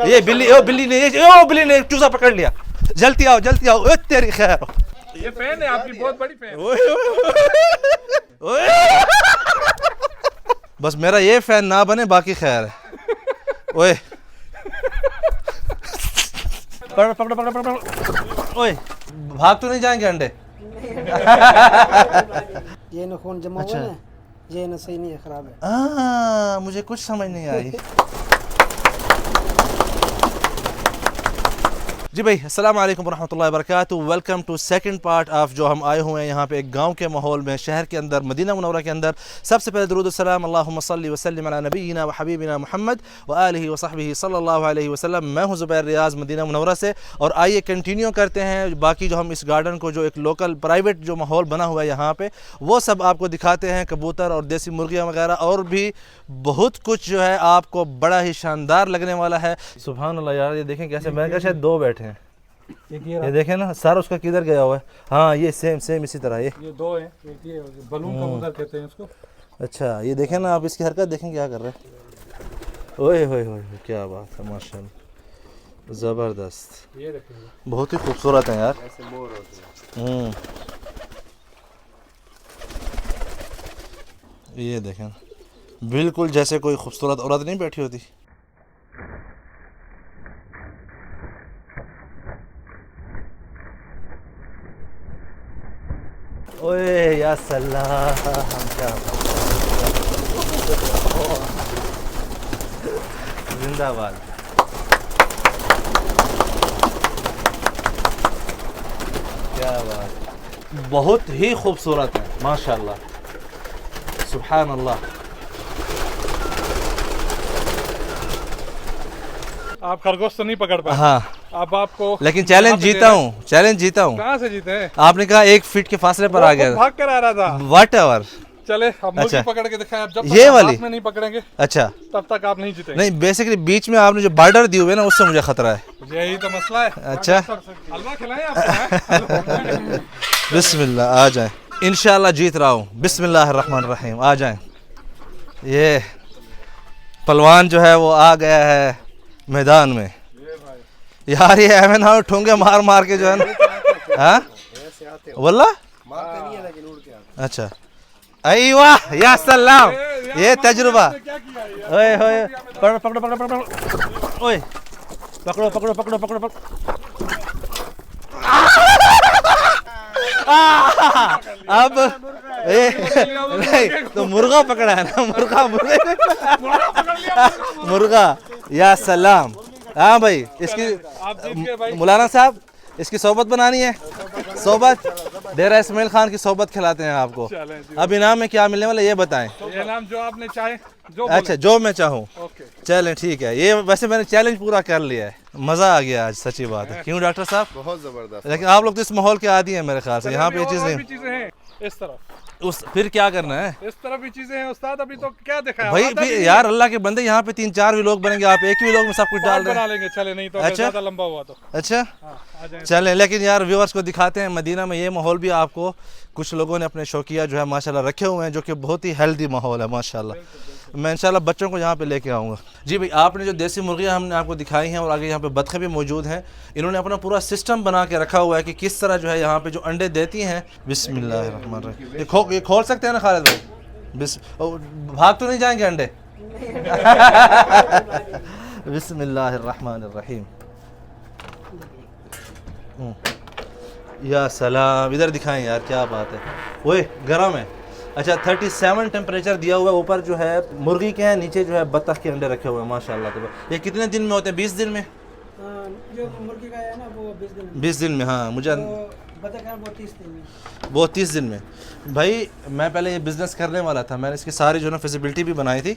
ये बिल्ली, ओ बिल्ली ने, ओ बिल्ली ने चूजा पकड़ लिया। जल्दी आओ जल्दी आओ, ओ तेरी खैर। ये फैन है आपकी, बहुत बड़ी फैन। बस मेरा ये फैन ना बने, बाकी खैर है। ओए पकड़ पकड़ पकड़ पकड़, ओए भाग तो नहीं जाएंगे अंडे? ये ना खून जमा हुआ है, ये ना सही नहीं है, खराब है। मुझे कुछ समझ नहीं आई। जी भाई, अस्सलाम वालेकुम रहमतुल्लाहि व बरकातहू। Welcome to second part of जो हम आए हुए हैं यहाँ पे एक गांव के माहौल में, शहर के अंदर, मदीना मुनव्वरा के अंदर। सबसे पहले दुरूद सलाम अल्लाहुम्मा सल्ली व सल्लिम अला नबीना व हबीबिना मुहम्मद व आलिहि व सहबिहि सल्लल्लाहु अलैहि वसल्लम। मैं हूँ ज़ुबैर रियाज़, मदीना मुनव्वरा से। और आइए कंटिन्यू करते हैं बाकी जो हम इस गार्डन को, जो एक लोकल प्राइवेट जो माहौल बना हुआ है यहाँ पे, वो सब आपको दिखाते हैं। कबूतर और देसी मुर्गियाँ वगैरह और भी बहुत कुछ जो है आपको बड़ा ही शानदार लगने वाला है। सुभान अल्लाह यार, ये देखें कैसे, मैंने कहा शायद दो बैठे हैं। ये देखें ना, सर उसका किधर गया हुआ है। हाँ ये सेम इसी तरह। ये दो है, एक ये बलून कबूतर कहते हैं इसको। अच्छा ये देखें ना आप, इसकी हरकत देखें क्या कर रहे हैं। ओए होए होए, क्या बात है, माशाल्लाह ज़बरदस्त। ये देखेंगे, बहुत ही खूबसूरत है यार। ये देखें, बिल्कुल जैसे कोई खूबसूरत औरत नहीं बैठी होती। ओए या सलाम, क्या जिंदाबाद। क्या बात, बहुत ही खूबसूरत है माशाल्लाह, सुभान अल्लाह। आप खरगोश तो नहीं पकड़ पाए। हाँ अब आपको, लेकिन चैलेंज जीता हूँ, चैलेंज जीता हूँ। कहाँ से जीते हैं? आपने कहा 1 फीट के फासले पर आ गया, भाग कर आ रहा था। What ever. चले अब मुर्गी अच्छा। पकड़ के दिखाएं। अब जब ये तक वाली हाथ में नहीं पकड़ेंगे अच्छा, तब तक आप नहीं जीतेंगे। नहीं बेसिकली बीच में आपने जो बॉर्डर दी हुई है ना, उससे मुझे खतरा है। यही तो मसला है। अच्छा हलवा खिलाएं आपको? बिस्मिल्लाह, आ जाए, इंशाल्लाह जीत रहा हूँ। बिस्मिल्लाहिर्रहमानिर्रहीम, आ जाए। ये पहलवान जो है वो आ गया है मैदान में। यार ये एमन हाउ ठोंगे मार मार के जो है ना, हाँ वल्ला, अच्छा अय्वा या सलाम, ये तजुर्बा। ओए होए, पकड़ो पकड़ो पकड़ो पकड़ो, ओए पकड़ो पकड़ो पकड़ो पकड़ो पकड़ो। अब नहीं तो मुर्गा पकड़ा है ना, मुर्गा या सलाम। हाँ भाई, इसकी मौलाना साहब, इसकी सोबत बनानी है। सोबत डेरा इस्माइल खान की सोबत खिलाते हैं आपको। अब इनाम में क्या मिलने वाला ये बताएं। इनाम जो आपने चाहे, जो अच्छा जो मैं चाहूँ। ओके चलें ठीक है, ये वैसे मैंने चैलेंज पूरा कर लिया है। मज़ा आ गया आज, सच्ची बात है। क्यों डॉक्टर साहब? बहुत जबरदस्त। लेकिन आप लोग तो इस माहौल के आदी हैं मेरे ख्याल से। यहाँ पे ये चीज़ें हैं इस तरफ, फिर क्या करना है? इस तरफ भी चीजें हैं उस्ताद। अभी तो क्या दिखाया भाई फिर यार अल्लाह के बंदे, यहाँ पे 3-4 भी लोग बनेंगे, आप एक ही लोग में सब कुछ डाल रहे बना हैं। लेंगे। चले नहीं तो अच्छा। ज्यादा लंबा हुआ तो। अच्छा हाँ, आ जाएं। चलें, लेकिन यार व्यूअर्स को दिखाते हैं मदीना में ये माहौल भी आपको। कुछ लोगों ने अपने शौकिया जो है माशाल्लाह रखे हुए हैं, जो कि बहुत ही हेल्दी माहौल है माशाल्लाह। मैं इंशाल्लाह बच्चों को यहाँ पे लेके आऊँगा। जी भाई, आपने जो देसी मुर्गियाँ हमने आपको दिखाई हैं और आगे यहाँ पे बतखें भी मौजूद हैं। इन्होंने अपना पूरा सिस्टम बना के रखा हुआ है कि किस तरह जो है यहाँ पे जो अंडे देती हैं। बिस्मिल्लाहिर्रहमानिर्रहीम, ये खोल सकते हैं ना खालिद भाई? भाग तो नहीं जाएंगे अंडे? बिस्मिल्लाहिर्रहमानिर्रहीम, या सलाम। इधर दिखाएं यार, क्या बात है। ओए गर्म है। अच्छा 37 टेम्परेचर दिया हुआ है। ऊपर जो है मुर्गी के हैं, नीचे जो है बत्तख के अंडे रखे हुए हैं माशाल्लाह। तो ये कितने दिन में होते हैं? 20 दिन में? जो मुर्गी का है ना वो 20 दिन में। 20 दिन में, हाँ मुझे बतख है वो 30 दिन में। वो 30 दिन में। भाई मैं पहले ये बिज़नेस करने वाला था, मैंने इसकी सारी जो है ना फिजिबिलिटी भी बनाई थी।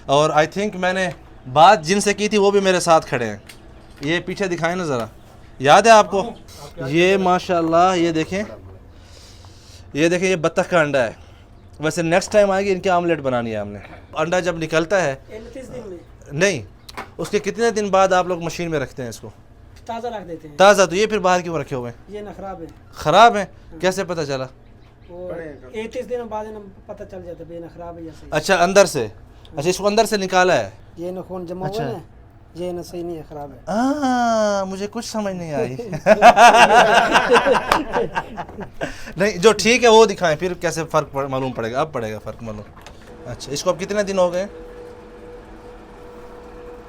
और आई थिंक मैंने बात जिनसे की थी वो भी मेरे साथ खड़े हैं। ये पीछे दिखाएं ना ज़रा, याद है आपको? ये माशाल्लाह, ये देखें, ये देखें, ये बत्तख का अंडा है। वैसे नेक्स्ट टाइम आएगी इनकी आमलेट बनानी है हमने। अंडा जब निकलता है 30 दिन में नहीं, उसके कितने दिन बाद आप लोग मशीन में रखते हैं इसको? ताज़ा रख देते हैं। ताज़ा? तो ये फिर बाहर क्यों रखे हुए हैं? ये ना खराब है। ख़राब है? कैसे पता चला? वो 31 दिन बाद ना पता चल जाता है ये ना खराब है या सही। अच्छा अंदर से, अच्छा इसको अंदर से निकाला है। ये ना खून जमा हुआ है, ये ना सही नहीं है, खराब है। मुझे कुछ समझ नहीं आई। नहीं, जो ठीक है वो दिखाएं, फिर कैसे फ़र्क मालूम पड़ेगा। अब पड़ेगा फ़र्क मालूम। अच्छा, इसको अब कितने दिन हो गए?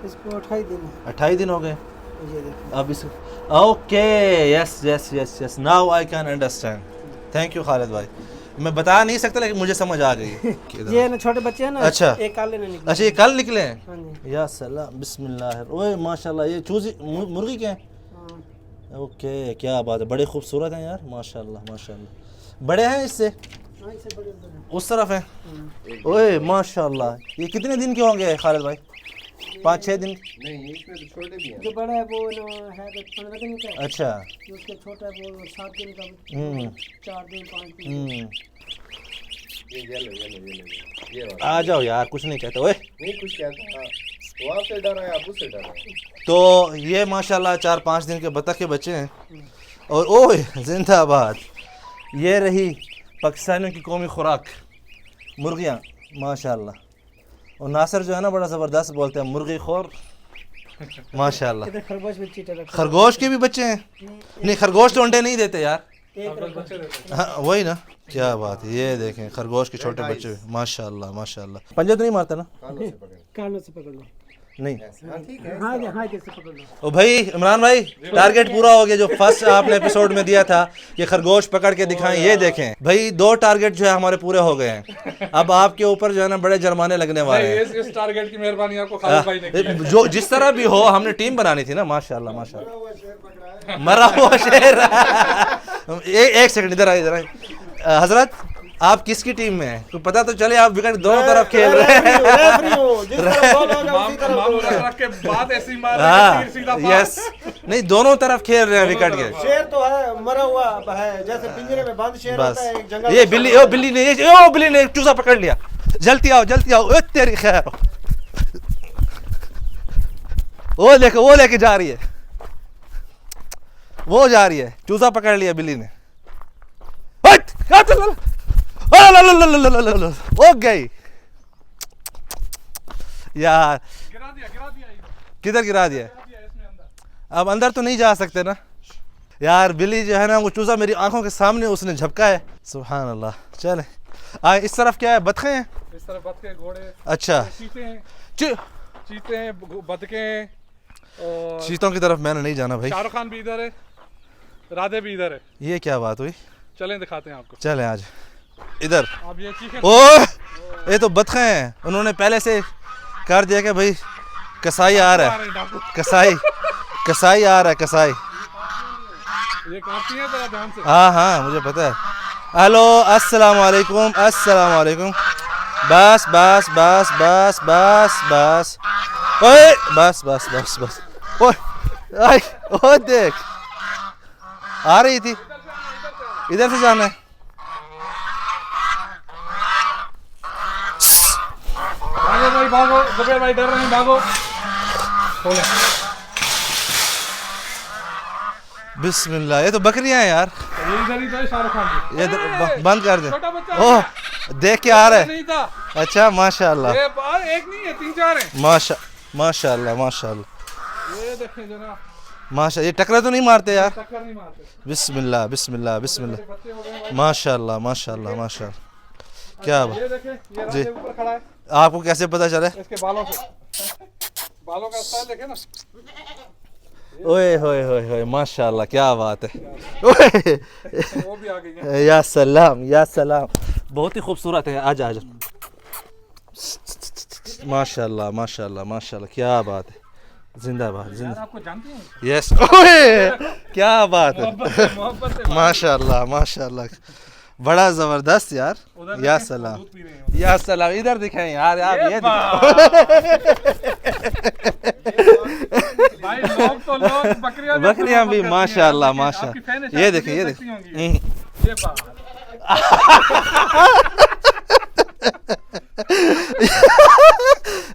इसको 28 दिन है। 28 दिन हो गए। ये देखो। अब इस okay, yes yes yes yes, now I can understand. Thank you Khalid भाई। मैं बता नहीं सकता लेकिन मुझे समझ आ गई। ये ना छोटे बच्चे हैं ना। अच्छा। एक काले ने निकले। अच्छा, ये कल निकले हैं? हाँ जी। या सलाम, बिस्मिल्लाह। ओए माशाल्लाह, ये चूजी मुर्गी के हैं? हाँ। ओके, क्या बात है, बड़े खूबसूरत हैं यार, माशाल्लाह माशाल्लाह। बड़े हैं इससे? हाँ, इससे बड़े उधर हैं। उस तरफ है? ओए माशाल्लाह, ये कितने दिन के होंगे खालिद भाई? 5-6 दिन? नहीं, इसमें तो छोटे भी हैं। जो बड़ा है वो ना है 15 दिन का है। अच्छा। जो उसके छोटा है वो 7 दिन का, 4 दिन 5 दिन। ये ये वाला। आ जाओ यार, कुछ नहीं कहते। ओए नहीं कुछ कहता। हाँ, वो आपसे डरा है, आप उससे डरा है। तो ये माशाल्लाह 4-5 दिन के बतख के बच्चे हैं। और ओए जिंदाबाद, ये रही पाकिस्तानियों की कौमी खुराक, मुर्गियाँ माशाल्लाह। और नासिर जो है ना बड़ा ज़बरदस्त बोलते हैं, मुर्गी खोर माशाल्लाह। इधर खरगोश भी चीटे रखे। खरगोश के भी बच्चे हैं? नहीं, खरगोश तो अंडे नहीं देते यार। एक रखा। हाँ वही ना, क्या बात है। ये देखें खरगोश के छोटे बच्चे, माशाल्लाह माशाल्लाह। पंजे तो नहीं मारता ना? कानों से पकड़ लो। नहीं। हाँ ठीक है। हाँ हाँ, इधर से पकड़ लो। ओ भाई इमरान भाई, टारगेट पूरा हो गया जो फर्स्ट आपने एपिसोड में दिया था कि खरगोश पकड़ के दिखाएं। ये देखें भाई, 2 टारगेट जो है हमारे पूरे हो गए हैं। अब आपके ऊपर जो है ना बड़े जुर्माने लगने वाले हैं। इस टारगेट की मेहरबानी आपको खालिद भाई ने की है। जो जिस तरह भी हो, हमने टीम बनानी थी ना। माशाल्लाह माशाल्लाह, मरा हुआ शेर। एक सेकंड, इधर आइए, इधर आइए। हजरत, आप किसकी टीम में हैं? तो पता तो चले, आप विकेट दोनों तरफ खेल रहे हैं। मामू रख के बात ऐसी मार रहे हाँ, हैं, तीर सीधा पार। यस, नहीं दोनों तरफ खेल रहे हैं विकेट के। शेर तो है, मरा हुआ है, जैसे पिंजरे में बंद शेर बस होता है एक जंगल ये में। बिल्ली, बिल्ली ने एक चूजा पकड़ लिया। जल्दी आओ जल्दी आओ। ओ तेरी खैर, वो देखो, वो लेके जा रही है, वो जा रही है। चूजा पकड़ लिया बिल्ली ने। हट, ओ गई यार। गिरा दिया किधर गिरा दिया? इसमें अंदर। अब अंदर तो नहीं जा सकते ना यार। बिल्ली जो है ना, वो चूजा मेरी आंखों के सामने उसने झपका है। सुभान अल्लाह। चले इस तरफ क्या है? बतखें हैं? इस तरफ बतखे, घोड़े, अच्छा, चीते हैं, ची- चीते हैं, बतखे हैं, और चीतों की तरफ मैंने नहीं जाना भाई। शाहरुख खान भी इधर है, राधे भी इधर है। ये क्या बात हुई? चलें दिखाते हैं आपको। चले आज इधर। आप ये चीखें। ओ ये तो बतखें हैं। उन्होंने पहले से कर दिया कि भाई कसाई आ रहा है, डाकू। कसाई आ रहा है, कसाई। ये काटती है जरा ध्यान से। हाँ हाँ मुझे पता है। हेलो, अस्सलाम वालेकुम, अस्सलाम वालेकुम। बस बस बस बस बस बस, ओए बस बस बस बस। ओए ओए देख, आ रही थी, इधर से जाना है। भागो भाई भागो, जुबैर भाई डर रहे हैं, भागो। खोले। बिस्मिल्लाह, ये तो बकरियां हैं यार। ये इधर ही था शाहरुख खान की। ये बंद कर दे। छोटा बच्चा ओह, देख के आ रहा है। नहीं था। अच्छा माशाल्लाह, ये एक नहीं है, 3-4 हैं। माशाल्लाह माशाल्लाह ये देखें जना, माशा। ये टकरा तो नहीं मारते यार? टक्कर नहीं मारते। बिस्मिल्लाह बिस्मिल्लाह बिस्मिल्लाह, बच्चे हो गए भाई। माशाल्लाह माशाल्लाह माशाल्लाह। क्या बात। ये देखें, ये जी। राधे ऊपर खड़ा है, आपको कैसे पता चले? इसके बालों से। बालों का स्टाइल देखे ना। ओए होए होए होए, माशाल्लाह क्या बात है। ओए वो भी आ गई है। या सलाम या सलाम, बहुत ही खूबसूरत है। आजा आजा, माशाल्लाह माशाल्लाह माशाल्लाह, क्या बात है। जिंदाबाद जिंदा। आपको जानते हैं? यस, ओए क्या बात है। मोहब्बत से माशाल्लाह माशाल्लाह, बड़ा जबरदस्त यार। उधर या देखें, सलाम दूध पी रहे हैं। या सलाम। इधर दिखाएं यार, आप ये भाई लोग बकरियां बकरियां भी माशाल्लाह आपकी माशाल्लाह। फैन है, ये शायद देखिए ये देखती देखिए। होंगी। ये बात।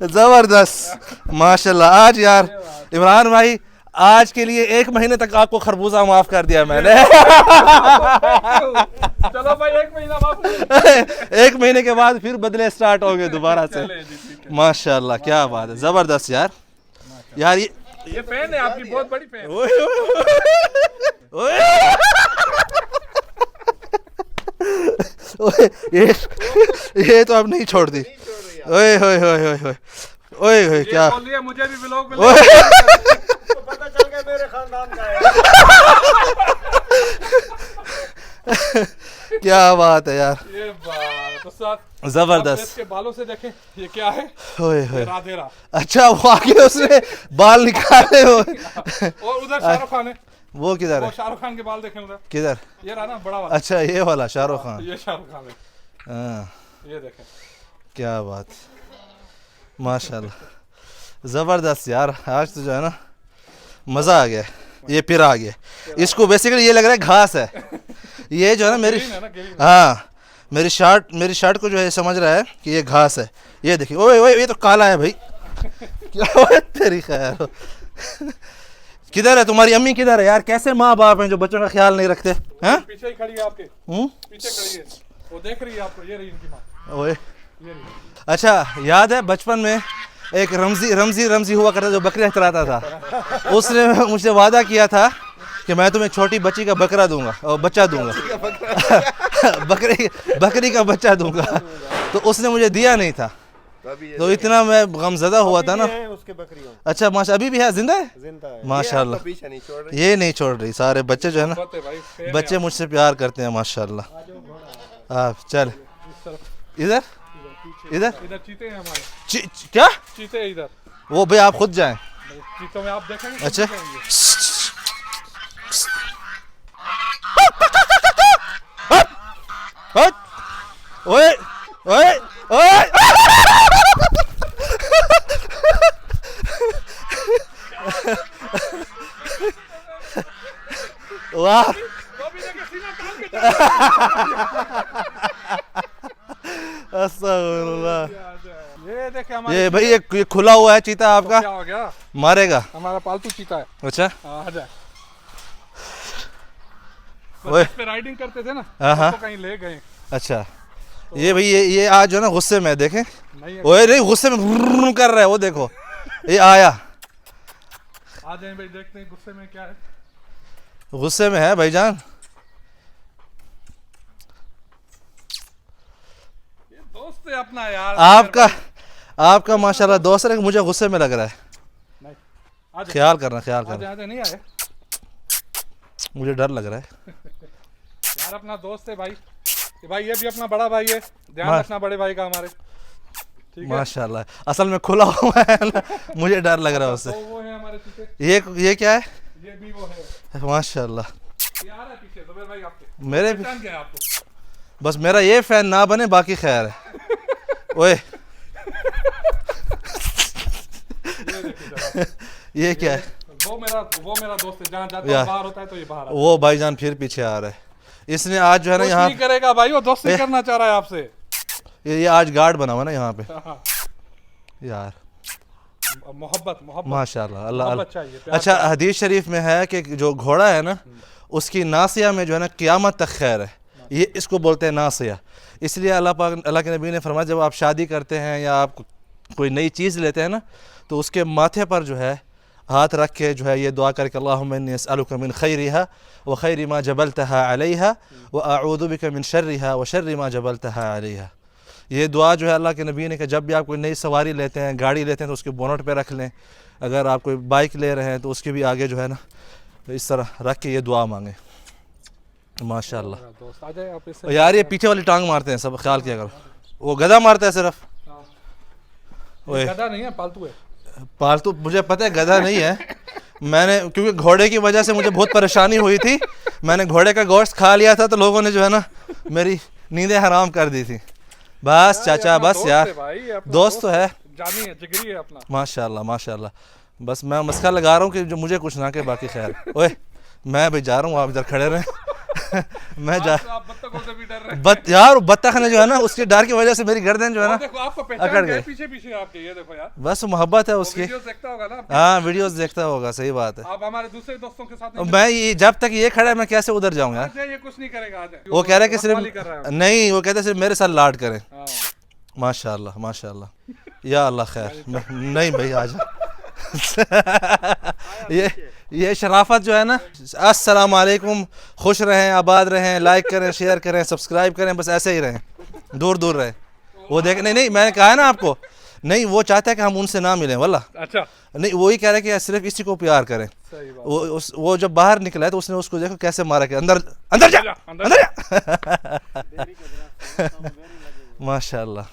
जबरदस्त माशाल्लाह। आज यार इमरान भाई, आज के लिए 1 महीने तक आपको खरबूजा माफ कर दिया मैंने। चलो भाई, 1 महीना वापस। 1 महीने के बाद फिर बदले स्टार्ट होंगे दोबारा से। चले जी, ठीक है। माशाल्लाह क्या बात है, जबरदस्त यार। यार ये फैन है आपकी, बहुत बड़ी फैन। ओए ओए ओए ये तो अब नहीं छोड़ती। ओए ओए ओए ओए ओए ओए ओए क्या बोल लिया मुझे भी ब्लॉग में तो पता चल गया मेरे खानदान का है। क्या बात है यार, ये बात तो साथ जबरदस्त। इसके बालों से देखें ये क्या है, ओए ओए राधेरा। अच्छा वो आगे उसने बाल निकाले हो। और उधर शाहरुख खान है, वो किधर वो है? शाहरुख खान के बाल देखें उधर, किधर? ये रहा ना बड़ा वाला, अच्छा ये वाला शाहरुख खान। ये शाहरुख खान है, हाँ ये देखें। क्या बात, माशाल्लाह ज़बरदस्त यार। आज तो जो है ना मज़ा आ गया। ये फिर आ गया, इसको बेसिकली ये लग रहा है घास है। ये जो है ना मेरी, ग्रीन है ना, ग्रीन। हाँ मेरी शर्ट को जो है समझ रहा है कि ये घास है। ये देखिए ओए ओए ये तो काला है भाई। क्या हुआ तेरी खैर। किधर है तुम्हारी अम्मी, किधर है यार? कैसे माँ बाप हैं जो बच्चों का ख्याल नहीं रखते हैं? पीछे ही खड़ी है आपके, पीछे खड़ी है, वो देख रही है आपको। ये रही इनकी माँ, ओए ये रही। अच्छा याद है बचपन में एक रमजी हुआ करता जो बकरियाँ चलाता था। उसने मुझसे वादा किया था कि मैं तुम्हें छोटी बच्ची का बकरा दूंगा और बच्चा दूंगा। बकरी का बच्चा दूंगा। तो उसने मुझे दिया नहीं था, तो इतना मैं गमज़दा हुआ था ना। है उसके बकरियों। अच्छा माशा अभी भी है, जिंदा है जिंदा है। माशाल्लाह। पीछे नहीं छोड़ रही। ये नहीं छोड़ रही, सारे बच्चे जो है ना, बात है भाई, फैन है बच्चे मुझसे प्यार करते हैं माशाल्लाह। आप चल इस तरफ, इधर इधर इधर चीते हैं हमारे, क्या चीते हैं इधर। वो भाई आप खुद जाएं। चीतों में आप देखेंगे। अच्छा ओए ओए ओए वाह अस्तगफिरुल्लाह। ये देखे हमारे, ये भाई ये खुला हुआ है चीता आपका, क्या हो गया, मारेगा? हमारा पालतू चीता है। अच्छा आ जा। ओए। इस पे राइडिंग करते थे ना, हाँ। तो कहीं ले गए। अच्छा ये भाई ये आज जो है ना गुस्से में है, देखें। नहीं है। ओए नहीं गुस्से में व्रुम कर रहा है वो, देखो ये आया, आ जाए भाई, देखते हैं गुस्से में क्या है। गुस्से में है भाईजान। ये दोस्त है अपना यार। आपका माशाल्लाह दोस्त है, मुझे गुस्से में लग रहा है। नहीं, आ जा, ख्याल करना आ जा, नहीं आए मुझे डर लग रहा है यार। अपना दोस्त है भाई, ये भाई ये भी अपना बड़ा भाई है, ध्यान माश- रखना बड़े भाई का हमारे, ठीक है। माशाल्लाह। असल में खुला हुआ है ना, मुझे डर लग रहा है तो उससे। वो है हमारे पीछे, ये क्या है? ये भी वो है, माशाल्लाह। ये आ रहा है पीछे जुबैर भाई आपके, मेरे पहचान गया आपको। बस मेरा ये फैन ना बने, बाकी खैर है। ओए ये देखिए जरा, ये क्या है? वो मेरा दोस्त है, जहाँ जाता यार। है बाहर होता है तो ये बाहर आता है। वो भाईजान फिर पीछे आ रहा है। इसने आज जो है ना कुछ यहाँ नहीं करेगा भाई, वो दोस्ती करना चाह रहा है आपसे। ये आज गार्ड बना हुआ ना यहाँ पे हाँ, यार। मोहब्बत माशाल्लाह अल्लाह मोहब्बत अल्लाह। चाहिए, प्यार अच्छा हदीस शरीफ में है कि जो घोड़ा है ना उसकी नासिया में जो है ना क़यामत तक खैर है, ये इसको बोलते हैं नासिया। इसलिए अल्लाह के नबी ने फरमाया जब आप शादी करते हैं या आप कोई नई चीज़ लेते हैं ना, तो उसके माथे पर जो है हाथ रख के जो है ये दुआ करके अल्लाहुम्मा इन्नी अस्अलुका मिन खैरिहा व खैरि मा जबलतहा अलैहा व अऊज़ु बिका मिन शर्रिहा व शर्रि मा जबलतहा अलैहा। ये दुआ जो है अल्लाह के नबी ने कि जब भी आप कोई नई सवारी लेते हैं, गाड़ी लेते हैं, तो उसके बोनट पे रख लें। अगर आप कोई बाइक ले रहे हैं तो उसके भी आगे जो है ना इस तरह रख के ये दुआ मांगे। माशाल्लाह। दोस्त आ जाए आप इससे। यार ये पीछे वाली टांग मारते हैं सब, ख्याल किया करो। वो गधा मारता है सिर्फ। ओए गधा नहीं है, पालतू है। पालतू मुझे पता है, गधा नहीं है। मैंने क्योंकि घोड़े की वजह से मुझे बहुत परेशानी हुई थी, मैंने घोड़े का गोश्त खा लिया था, तो लोगों ने जो है ना मेरी नींदें हराम कर दी थी। बस चाचा बस यार, दोस्त तो है, जानी है, जिगरी है अपना। माशाल्लाह माशाल्लाह। बस मैं मस्का लगा रहा हूँ कि जो मुझे कुछ ना के, बाकी खैर। ओए मैं भी जा रहा हूँ, आप इधर खड़े रहें। मैं जा आप बत्तखों से भी डर रहे हैं। यार बत्तख ने जो है ना उसके डर की वजह से मेरी गर्दन जो है ना देखो आपको अकड़ पहचान गए। गए पीछे पीछे आपके, ये देखो यार, बस मोहब्बत है उसकी। वीडियोस देखता होगा ना आपके। हाँ वीडियोस देखता होगा, सही बात है। आप हमारे दूसरे दोस्तों के साथ नहीं मैं ये जब तक ये खड़ा है मैं कैसे उधर जाऊँ यार? मिलते, ये कुछ नहीं करेगा। आ जाए। वो कह रहा है कि बकवाली कर रहा सिर्फ है। नहीं, वो कहते सिर्फ मेरे साथ लाड करें। हाँ। माशाल्लाह माशाल्लाह। या अल्लाह खैर। नहीं भाई आ जा। ये शराफत जो है ना। अस्सलाम वालेकुम, खुश रहें, आबाद रहें, लाइक करें, शेयर करें, सब्सक्राइब करें, बस ऐसे ही रहें, दूर दूर रहें। वो देख नहीं मैंने कहा है ना आपको, नहीं वो चाहता है कि हम उनसे ना मिलें वल्ला। अच्छा नहीं वही कह रहे हैं कि सिर्फ इसी को प्यार करें। वो जब बाहर निकला है तो उसने उसको देखो कैसे मारा कि अंदर अंदर जा अंदर जा। माशाल्लाह।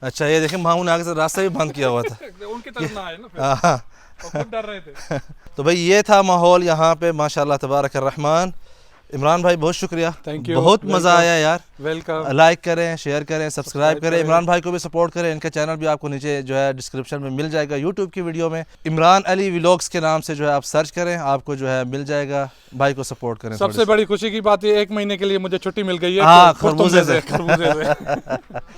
अच्छा ये देखें मामून आगे से रास्ता भी बंद किया हुआ था। उनकी तरफ ना आए ना फिर, हाँ वो खुद डर रहे थे। तो भाई ये था माहौल यहाँ पे माशाल्लाह तबारक रहमान। इमरान भाई बहुत शुक्रिया, Thank you, बहुत मज़ा आया यार। वेलकम। लाइक करें, शेयर करें, सब्सक्राइब करें, इमरान भाई को भी सपोर्ट करें। इनका चैनल भी आपको नीचे जो है डिस्क्रिप्शन में मिल जाएगा, यूट्यूब की वीडियो में इमरान अली व्लॉग्स के नाम से जो है आप सर्च करें, आपको जो है मिल जाएगा। भाई को सपोर्ट करें। सबसे बड़ी खुशी की बात ये 1 महीने के लिए मुझे छुट्टी मिल गई है। हाँ, खरबूजे खरबूजे से। से